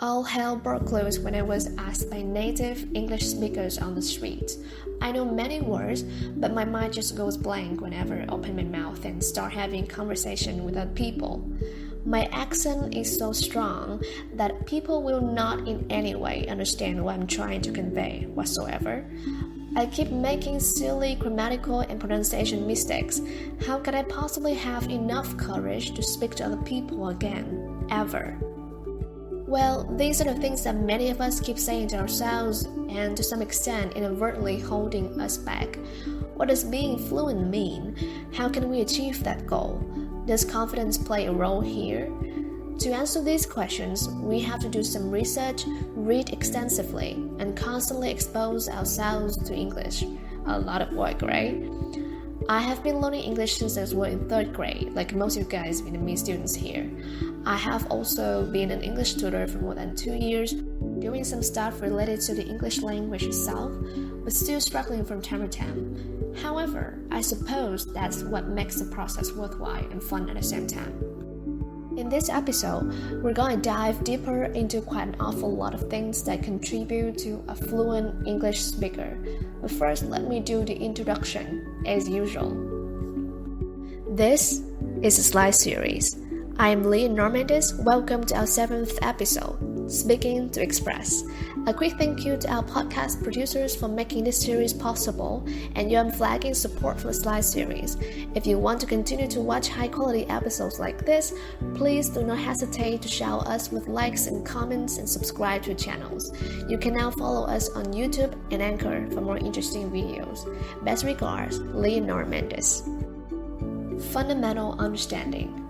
All hell broke loose when I was asked by native English speakers on the street. I know many words, but my mind just goes blank whenever I open my mouth and start having conversation with other people. My accent is so strong that people will not in any way understand what I'm trying to convey whatsoever. I keep making silly grammatical and pronunciation mistakes. How can I possibly have enough courage to speak to other people again, ever? Well, these are the things that many of us keep saying to ourselves and to some extent inadvertently holding us back. What does being fluent mean? How can we achieve that goal? Does confidence play a role here? To answer these questions, we have to do some research, read extensively, and constantly expose ourselves to English. A lot of work, right? I have been learning English since I was in 3rd grade, like most of you guys Vietnamese students here. I have also been an English tutor for more than 2 years, doing some stuff related to the English language itself, but still struggling from time to time. However, I suppose that's what makes the process worthwhile and fun at the same time. In this episode, we're going to dive deeper into quite an awful lot of things that contribute to a fluent English speaker. But first, let me do the introduction, as usual. This is a slide series. I am Lee Normandes. Welcome to our 7th episode, Speaking to Express. A quick thank you to our podcast producers for making this series possible, and Yuan flagging support for the slide series. If you want to continue to watch high-quality episodes like this, please do not hesitate to shower us with likes and comments and subscribe to the channels. You can now follow us on YouTube and Anchor for more interesting videos. Best regards, Lee Normandes. Fundamental understanding.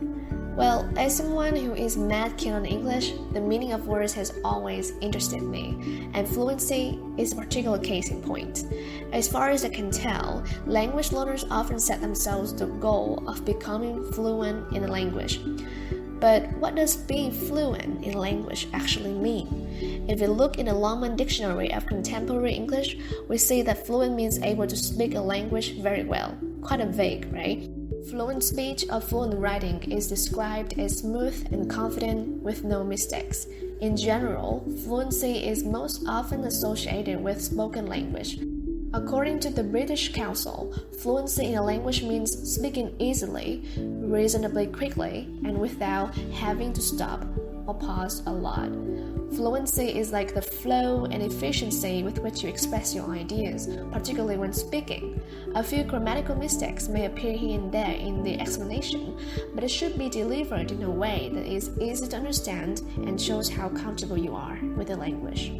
Well, as someone who is mad keen on English, the meaning of words has always interested me, and fluency is a particular case in point. As far as I can tell, language learners often set themselves the goal of becoming fluent in a language. But what does being fluent in a language actually mean? If we look in the Longman Dictionary of Contemporary English, we see that fluent means able to speak a language very well. Quite a vague, right? Fluent speech or fluent writing is described as smooth and confident with no mistakes. In general, fluency is most often associated with spoken language. According to the British Council, fluency in a language means speaking easily, reasonably quickly, and without having to stop or pause a lot. Fluency is like the flow and efficiency with which you express your ideas, particularly when speaking. A few grammatical mistakes may appear here and there in the explanation, but it should be delivered in a way that is easy to understand and shows how comfortable you are with the language.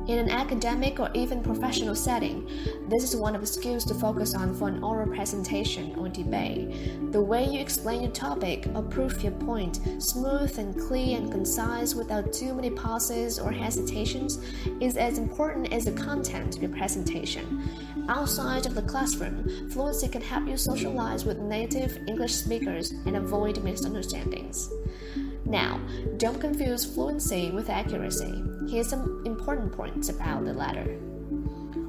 In an academic or even professional setting, this is one of the skills to focus on for an oral presentation or debate. The way you explain your topic or prove your point, smooth and clear and concise without too many pauses or hesitations, is as important as the content of your presentation. Outside of the classroom, fluency can help you socialize with native English speakers and avoid misunderstandings. Now, don't confuse fluency with accuracy. Here's some important points about the latter.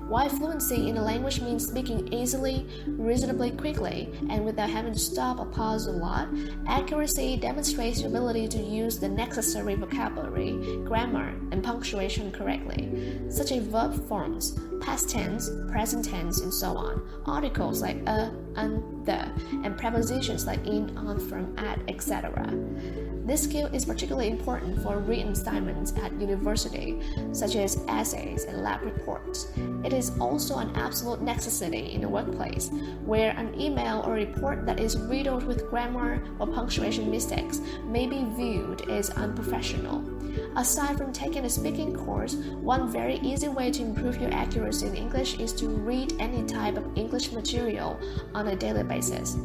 While fluency in a language means speaking easily, reasonably quickly, and without having to stop or pause a lot, accuracy demonstrates your ability to use the necessary vocabulary, grammar, and punctuation correctly, such as verb forms, past tense, present tense, and so on, articles like the, and prepositions like in, on, from, at, etc. This skill is particularly important for written assignments at university, such as essays and lab reports. It is also an absolute necessity in the workplace, where an email or report that is riddled with grammar or punctuation mistakes may be viewed as unprofessional. Aside from taking a speaking course, one very easy way to improve your accuracy in English is to read any type of English material on a daily basis.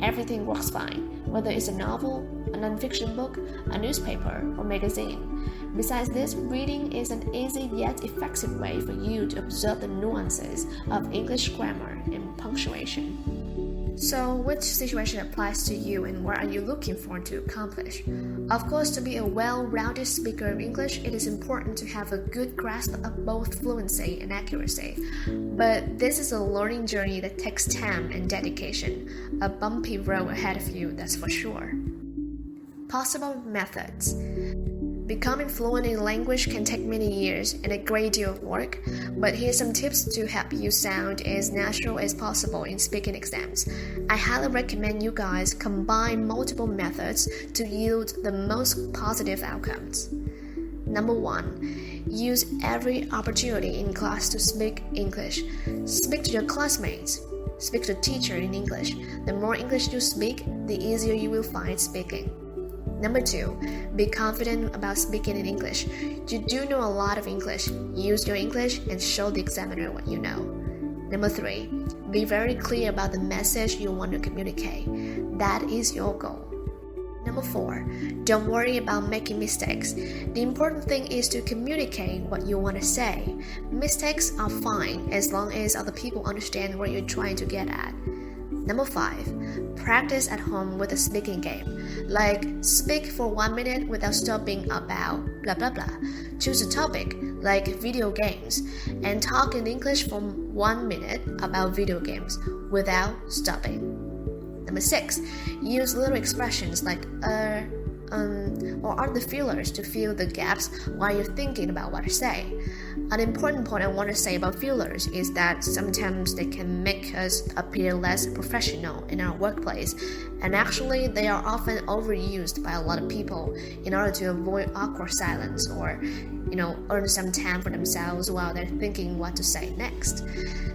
Everything works fine, whether it's a novel, a non-fiction book, a newspaper, or magazine. Besides this, reading is an easy yet effective way for you to observe the nuances of English grammar and punctuation. So, which situation applies to you and what are you looking for to accomplish? Of course, to be a well-rounded speaker of English, it is important to have a good grasp of both fluency and accuracy. But this is a learning journey that takes time and dedication. A bumpy road ahead of you, that's for sure. Possible methods. Becoming fluent in language can take many years and a great deal of work, but here's some tips to help you sound as natural as possible in speaking exams. I highly recommend you guys combine multiple methods to yield the most positive outcomes. Number 1, use every opportunity in class to speak English. Speak to your classmates. Speak to the teacher in English. The more English you speak, the easier you will find speaking. Number 2, be confident about speaking in English. You do know a lot of English. Use your English and show the examiner what you know. Number 3, be very clear about the message you want to communicate. That is your goal. Number 4, don't worry about making mistakes. The important thing is to communicate what you want to say. Mistakes are fine as long as other people understand what you're trying to get at. Number 5, practice at home with a speaking game. Like, speak for 1 minute without stopping about blah blah blah. Choose a topic, like video games, and talk in English for 1 minute about video games without stopping. Number 6, use little expressions like or other fillers to fill the gaps while you're thinking about what to say. An important point I want to say about fillers is that sometimes they can make us appear less professional in our workplace, and actually they are often overused by a lot of people in order to avoid awkward silence or earn some time for themselves while they're thinking what to say next.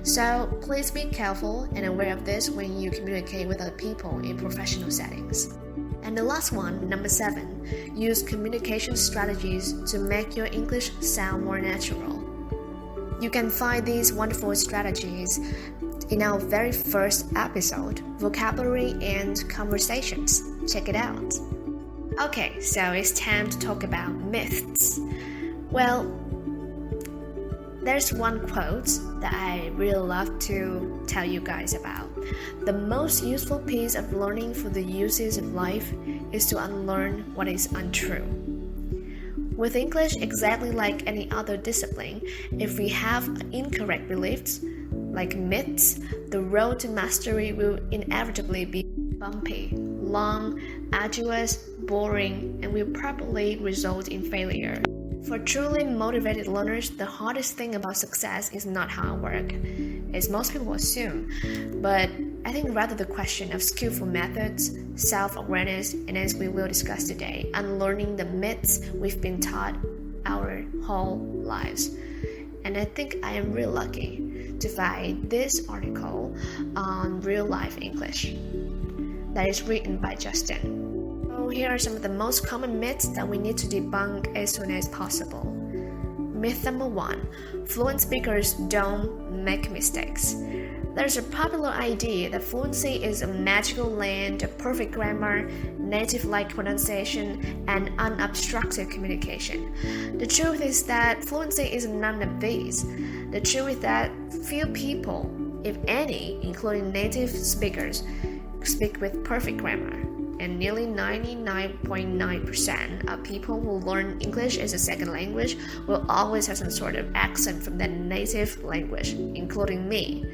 So please be careful and aware of this when you communicate with other people in professional settings. And the last one, number 7, use communication strategies to make your English sound more natural. You can find these wonderful strategies in our very first episode, Vocabulary and Conversations. Check it out. Okay, so it's time to talk about myths. Well, there's one quote that I really love to tell you guys about. The most useful piece of learning for the uses of life is to unlearn what is untrue. With English, exactly like any other discipline, if we have incorrect beliefs, like myths, the road to mastery will inevitably be bumpy, long, arduous, boring, and will probably result in failure. For truly motivated learners, the hardest thing about success is not hard work, as most people assume, but I think rather the question of skillful methods, self-awareness, and as we will discuss today, unlearning the myths we've been taught our whole lives. And I think I am really lucky to find this article on Real Life English that is written by Justin. So here are some of the most common myths that we need to debunk as soon as possible. Myth number 1, fluent speakers don't make mistakes. There's a popular idea that fluency is a magical land of perfect grammar, native-like pronunciation, and unobstructed communication. The truth is that fluency is none of these. The truth is that few people, if any, including native speakers, speak with perfect grammar, and nearly 99.9% of people who learn English as a second language will always have some sort of accent from their native language, including me.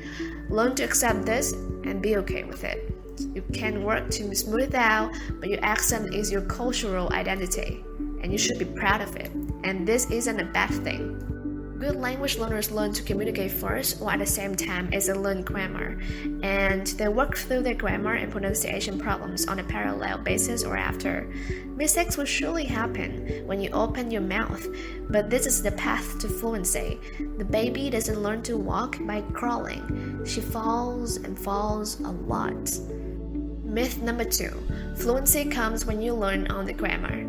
Learn to accept this and be okay with it. You can work to smooth out, but your accent is your cultural identity, and you should be proud of it, and this isn't a bad thing. Good language learners learn to communicate first or at the same time as they learn grammar, and they work through their grammar and pronunciation problems on a parallel basis or after. Mistakes will surely happen when you open your mouth, but this is the path to fluency. The baby doesn't learn to walk by crawling. She falls and falls a lot. Myth number 2, fluency comes when you learn on the grammar.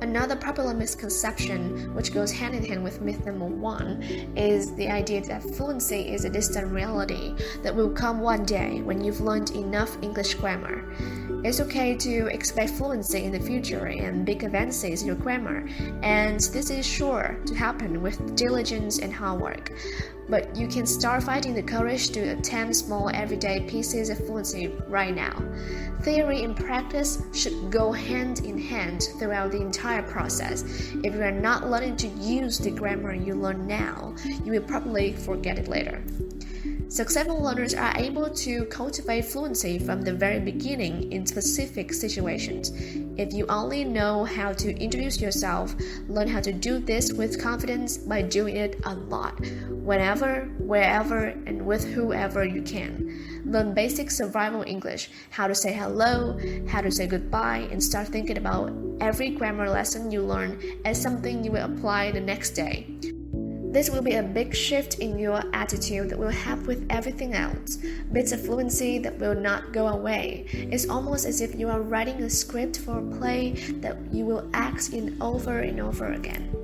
Another popular misconception, which goes hand in hand with myth number 1, is the idea that fluency is a distant reality that will come one day when you've learned enough English grammar. It's okay to expect fluency in the future and big advances in your grammar, and this is sure to happen with diligence and hard work. But you can start finding the courage to attempt small everyday pieces of fluency right now. Theory and practice should go hand in hand throughout the entire process. If you are not learning to use the grammar you learn now, you will probably forget it later. Successful learners are able to cultivate fluency from the very beginning in specific situations. If you only know how to introduce yourself, learn how to do this with confidence by doing it a lot, whenever, wherever, and with whoever you can. Learn basic survival English, how to say hello, how to say goodbye, and start thinking about every grammar lesson you learn as something you will apply the next day. This will be a big shift in your attitude that will help with everything else. Bits of fluency that will not go away. It's almost as if you are writing a script for a play that you will act in over and over again.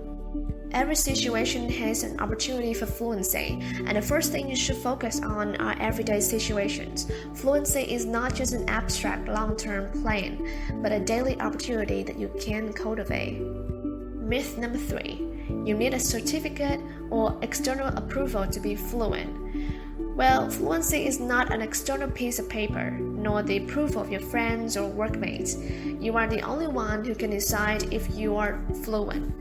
Every situation has an opportunity for fluency, and the first thing you should focus on are everyday situations. Fluency is not just an abstract long-term plan, but a daily opportunity that you can cultivate. Myth number 3. You need a certificate or external approval to be fluent. Well, fluency is not an external piece of paper, nor the approval of your friends or workmates. You are the only one who can decide if you are fluent.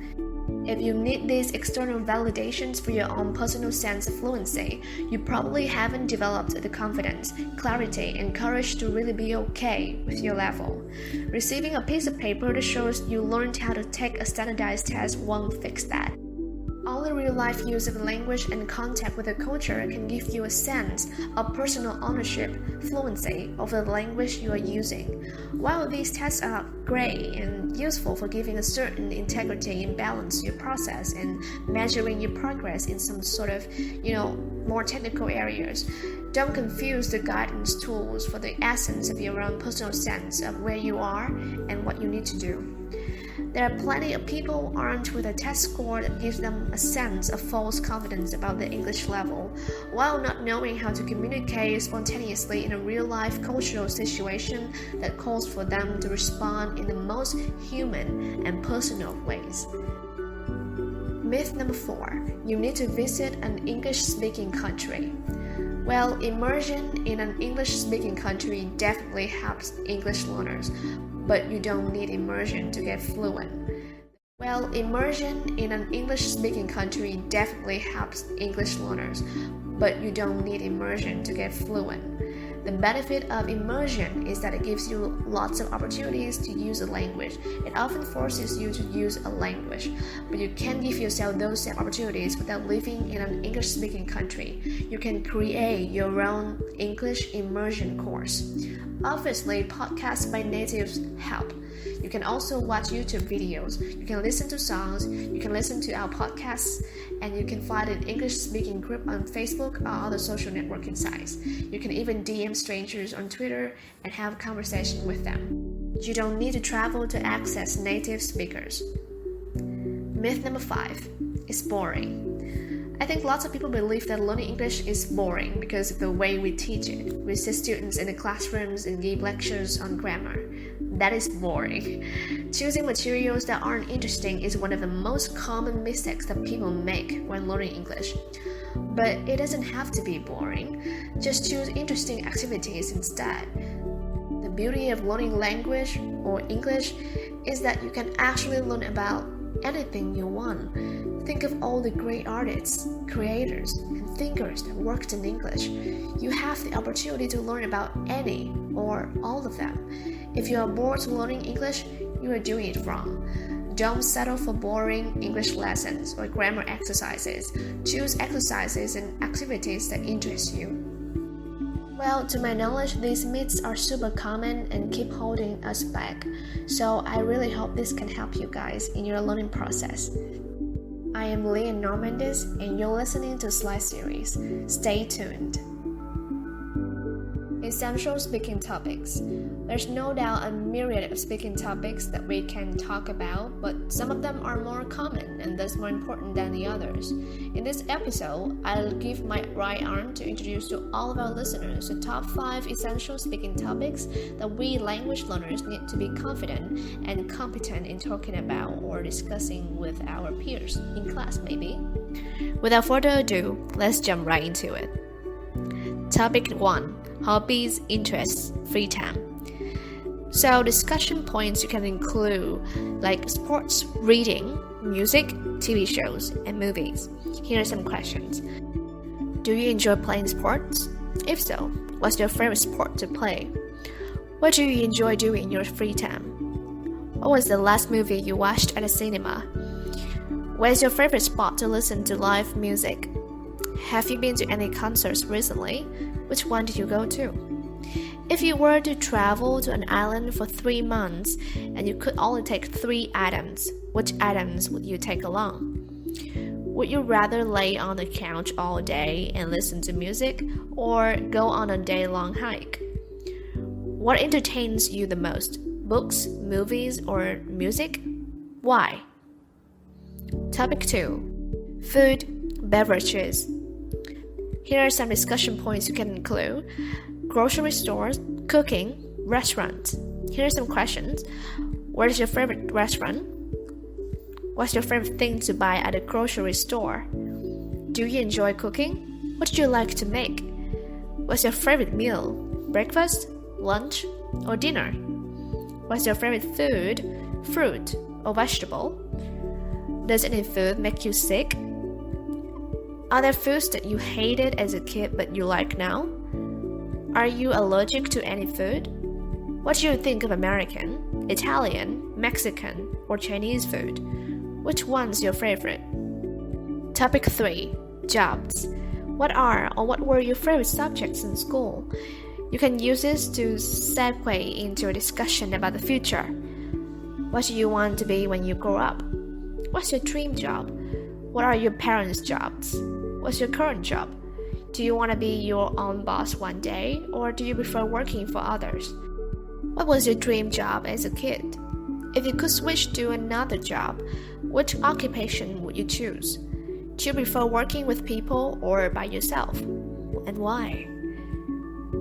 If you need these external validations for your own personal sense of fluency, you probably haven't developed the confidence, clarity, and courage to really be okay with your level. Receiving a piece of paper that shows you learned how to take a standardized test won't fix that. Only real-life use of language and contact with the culture can give you a sense of personal ownership, fluency over the language you are using. While these tests are great and useful for giving a certain integrity and balance to your process and measuring your progress in some sort of, more technical areas, don't confuse the guidance tools for the essence of your own personal sense of where you are and what you need to do. There are plenty of people armed with a test score that gives them a sense of false confidence about the English level, while not knowing how to communicate spontaneously in a real-life cultural situation that calls for them to respond in the most human and personal ways. Myth number 4. You need to visit an English-speaking country. Well, immersion in an English-speaking country definitely helps English learners, but you don't need immersion to get fluent. Well, immersion in an English-speaking country definitely helps English learners, but you don't need immersion to get fluent. The benefit of immersion is that it gives you lots of opportunities to use a language. It often forces you to use a language, but you can't give yourself those same opportunities without living in an English-speaking country. You can create your own English immersion course. Obviously, podcasts by natives help. You can also watch YouTube videos, you can listen to songs, you can listen to our podcasts, and you can find an English-speaking group on Facebook or other social networking sites. You can even DM strangers on Twitter and have a conversation with them. You don't need to travel to access native speakers. Myth number 5. It's boring. I think lots of people believe that learning English is boring because of the way we teach it. We sit students in the classrooms and give lectures on grammar. That is boring. Choosing materials that aren't interesting is one of the most common mistakes that people make when learning English. But it doesn't have to be boring. Just choose interesting activities instead. The beauty of learning language or English is that you can actually learn about anything you want. Think of all the great artists, creators, and thinkers that worked in English. You have the opportunity to learn about any or all of them. If you are bored learning English, you are doing it wrong. Don't settle for boring English lessons or grammar exercises. Choose exercises and activities that interest you. Well, to my knowledge, these myths are super common and keep holding us back. So I really hope this can help you guys in your learning process. I am Leah Normandis, and you're listening to Slide Series. Stay tuned. Essential speaking topics. There's no doubt a myriad of speaking topics that we can talk about, but some of them are more common and thus more important than the others. In this episode, I'll give my right arm to introduce to all of our listeners the top 5 essential speaking topics that we language learners need to be confident and competent in talking about or discussing with our peers, in class maybe. Without further ado, let's jump right into it. Topic 1. Hobbies, interests, free time. So discussion points you can include like sports, reading, music, TV shows, and movies. Here are some questions. Do you enjoy playing sports? If so, what's your favorite sport to play? What do you enjoy doing in your free time? What was the last movie you watched at a cinema? Where's your favorite spot to listen to live music? Have you been to any concerts recently? Which one did you go to? If you were to travel to an island for 3 months and you could only take 3 items, which items would you take along? Would you rather lay on the couch all day and listen to music or go on a day-long hike? What entertains you the most? Books, movies, or music? Why? Topic 2. Food, beverages. Here are some discussion points you can include. Grocery stores, cooking, restaurants. Here are some questions. What is your favorite restaurant? What's your favorite thing to buy at a grocery store? Do you enjoy cooking? What do you like to make? What's your favorite meal? Breakfast, lunch, or dinner? What's your favorite food? Fruit or vegetable? Does any food make you sick? Are there foods that you hated as a kid but you like now? Are you allergic to any food? What do you think of American, Italian, Mexican, or Chinese food? Which one's your favorite? Topic 3. Jobs. What are or what were your favorite subjects in school? You can use this to segue into a discussion about the future. What do you want to be when you grow up? What's your dream job? What are your parents' jobs? What's your current job? Do you want to be your own boss one day, or do you prefer working for others? What was your dream job as a kid? If you could switch to another job, which occupation would you choose? Do you prefer working with people or by yourself? And why?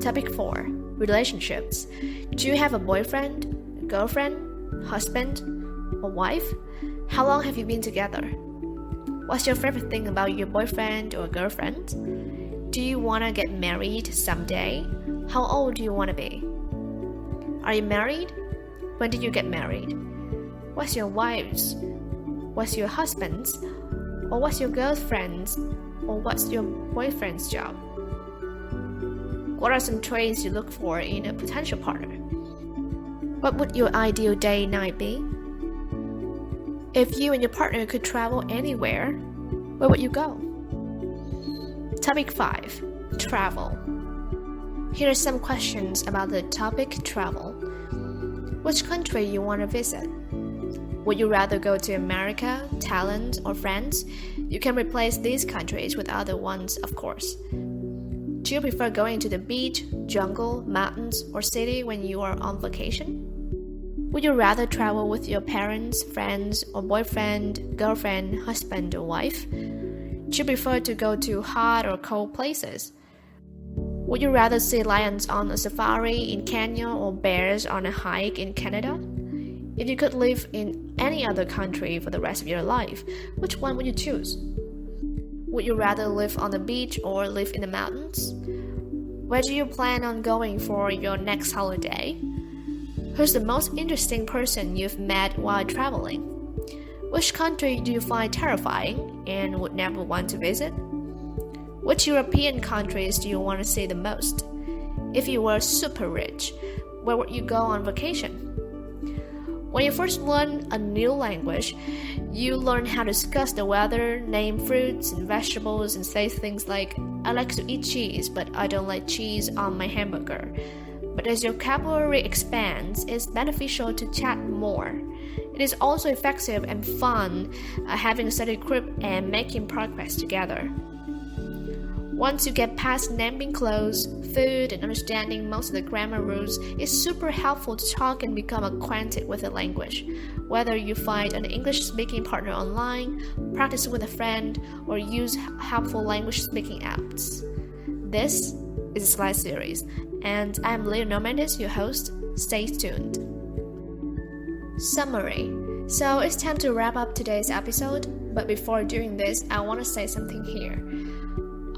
Topic 4. Relationships. Do you have a boyfriend, girlfriend, husband, or wife? How long have you been together? What's your favorite thing about your boyfriend or girlfriend? Do you want to get married someday? How old do you want to be? Are you married? When did you get married? What's your wife's? What's your husband's? Or what's your girlfriend's? Or what's your boyfriend's job? What are some traits you look for in a potential partner? What would your ideal day-night be? If you and your partner could travel anywhere, where would you go? Topic 5. Travel. Here are some questions about the topic travel. Which country you want to visit? Would you rather go to America, Thailand, or France? You can replace these countries with other ones, of course. Do you prefer going to the beach, jungle, mountains, or city when you are on vacation? Would you rather travel with your parents, friends, or boyfriend, girlfriend, husband, or wife? Do you prefer to go to hot or cold places? Would you rather see lions on a safari in Kenya or bears on a hike in Canada? If you could live in any other country for the rest of your life, which one would you choose? Would you rather live on the beach or live in the mountains? Where do you plan on going for your next holiday? Who's the most interesting person you've met while traveling? Which country do you find terrifying and would never want to visit? Which European countries do you want to see the most? If you were super rich, where would you go on vacation? When you first learn a new language, you learn how to discuss the weather, name fruits and vegetables, and say things like, I like to eat cheese, but I don't like cheese on my hamburger. But as your vocabulary expands, it's beneficial to chat more. It is also effective and fun having a study group and making progress together. Once you get past naming clothes, food, and understanding most of the grammar rules, it's super helpful to talk and become acquainted with the language. Whether you find an English-speaking partner online, practice with a friend, or use helpful language-speaking apps. This is a slide series, and I'm Leonor Mendes, your host. Stay tuned. Summary. So it's time to wrap up today's episode, but before doing this, I want to say something here.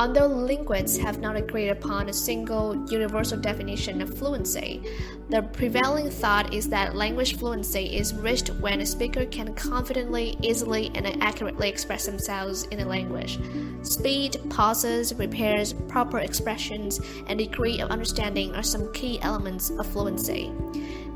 Although linguists have not agreed upon a single universal definition of fluency, the prevailing thought is that language fluency is reached when a speaker can confidently, easily, and accurately express themselves in a language. Speed, pauses, repairs, proper expressions, and degree of understanding are some key elements of fluency.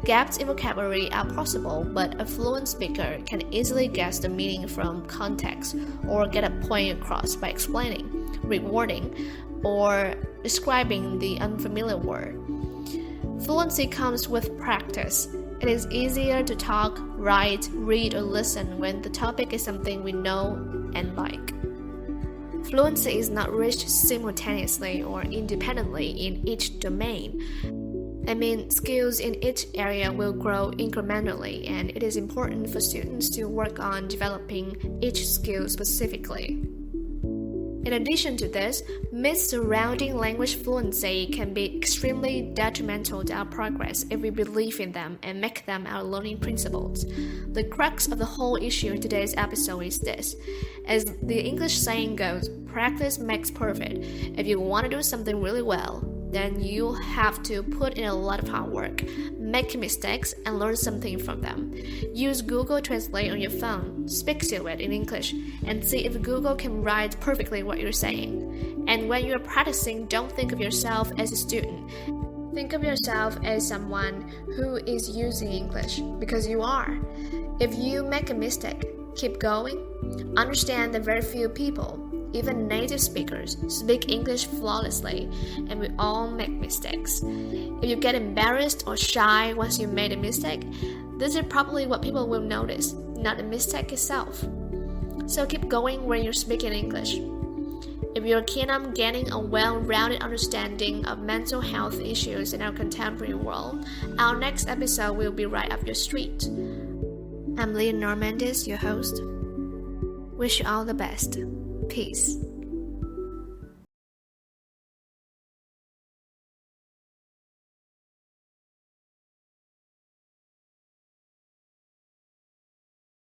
Gaps in vocabulary are possible, but a fluent speaker can easily guess the meaning from context or get a point across by explaining, rewording, or describing the unfamiliar word. Fluency comes with practice. It is easier to talk, write, read, or listen when the topic is something we know and like. Fluency is not reached simultaneously or independently in each domain. Skills in each area will grow incrementally, and it is important for students to work on developing each skill specifically. In addition to this, myths surrounding language fluency can be extremely detrimental to our progress if we believe in them and make them our learning principles. The crux of the whole issue in today's episode is this. As the English saying goes, practice makes perfect. If you want to do something really well, then you have to put in a lot of hard work, make mistakes, and learn something from them. Use Google Translate on your phone, speak to it in English, and see if Google can write perfectly what you're saying. And when you're practicing, don't think of yourself as a student. Think of yourself as someone who is using English, because you are. If you make a mistake, keep going. Understand that very few people, even native speakers, speak English flawlessly, and we all make mistakes. If you get embarrassed or shy once you made a mistake, this is probably what people will notice, not the mistake itself. So keep going when you're speaking English. If you're keen on gaining a well-rounded understanding of mental health issues in our contemporary world, our next episode will be right up your street. I'm Leonor Mendes, your host. Wish you all the best. Peace.